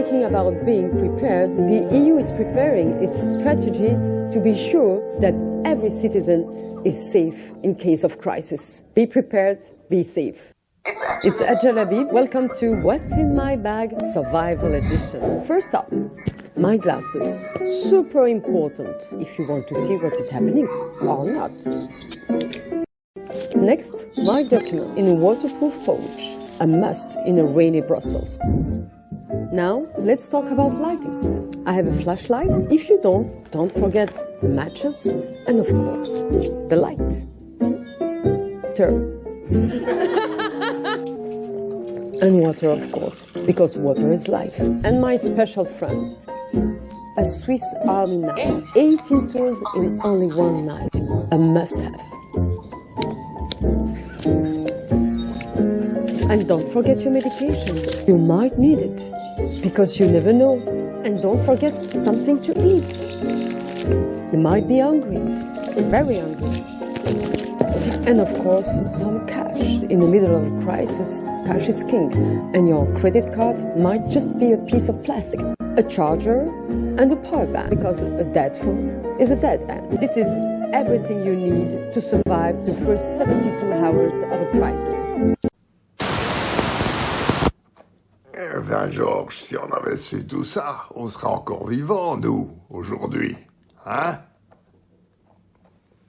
speaking about being prepared, the EU is preparing its strategy to be sure that every citizen is safe in case of crisis. Be prepared, be safe. It's Ajalabi. Welcome to What's in My Bag Survival Edition. First up, my glasses. Super important if you want to see what is happening or not. Next, my document in a waterproof pouch. A must in a rainy Brussels. Now, let's talk about lighting. I have a flashlight. If you don't forget matches and of course, the light. Turn. And water, of course, because water is life. And my special friend, a Swiss Army knife. 18 tools in only one knife. A must-have. And don't forget your medication. You might need it, because you never know. And don't forget something to eat. You might be hungry, very hungry. And of course, some cash. In the middle of a crisis, cash is king. And your credit card might just be a piece of plastic, a charger, and a power bank, because a dead phone is a dead end. This is everything you need to survive the first 72 hours of a crisis. Eh bien, Georges, si on avait su tout ça, on serait encore vivants, nous, aujourd'hui. Hein?